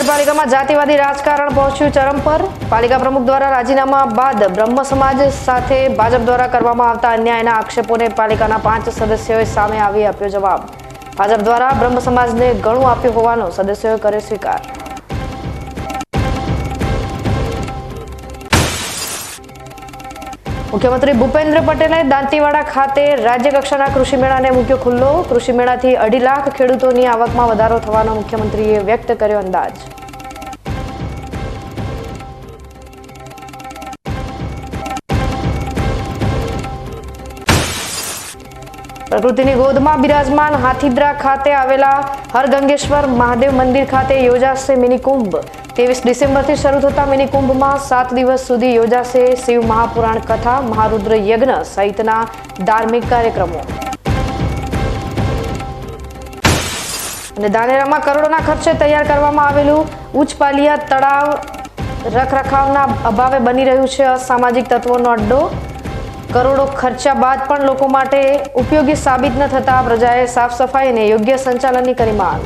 નગરપાલિકામાં જાતિવાદી રાજકારણ પહોંચ્યું ચરમ પર। પાલિકા પ્રમુખ દ્વારા રાજીનામા બાદ બ્રહ્મ સમાજ સાથે ભાજપ દ્વારા કરવામાં આવતા અન્યાયના આક્ષેપોને પાલિકાના 5 સદસ્યોએ સામે આવી આપ્યો જવાબ। ભાજપ દ્વારા બ્રહ્મ સમાજને ઘણું આપ્યું હોવાનો સદસ્યોએ કર્યો સ્વીકાર। મુખ્યમંત્રી ભૂપેન્દ્ર પટેલે દાંતીવાડા ખાતે રાજ્ય કક્ષાના કૃષિ મેળાને મૂક્યો ખુલ્લો। કૃષિ મેળાથી 2.5 લાખ ખેડૂતોની આવકમાં વધારો થવાનો મુખ્યમંત્રીએ વ્યક્ત કર્યો અંદાજ। પ્રકૃતિની ગોદમાં બિરાજમાન હાથીદ્રા ખાતે આવેલા હરગંગેશ્વર મહાદેવ મંદિર ખાતે યોજાશે મિની કુંભ। 23 ડિસેમ્બરથી શરૂ થતા મિની કુંભમાં 7 દિવસ સુધી યોજાશે શિવ મહાપુરાણ કથા, મહારુદ્ર યજ્ઞ સહિતના ધાર્મિક કાર્યક્રમો। અને ધાનેરામાં કરોડોના ખર્ચે તૈયાર કરવામાં આવેલું ઉચ્ચપાલિયા તળાવ રખરખાવના અભાવે બની રહ્યું છે અસામાજિક તત્વોનો અડ્ડો। કરોડો ખર્ચા બાદ પણ લોકો માટે ઉપયોગી સાબિત ન થતા પ્રજાએ સાફ સફાઈ અને યોગ્ય સંચાલનની કરી માંગ।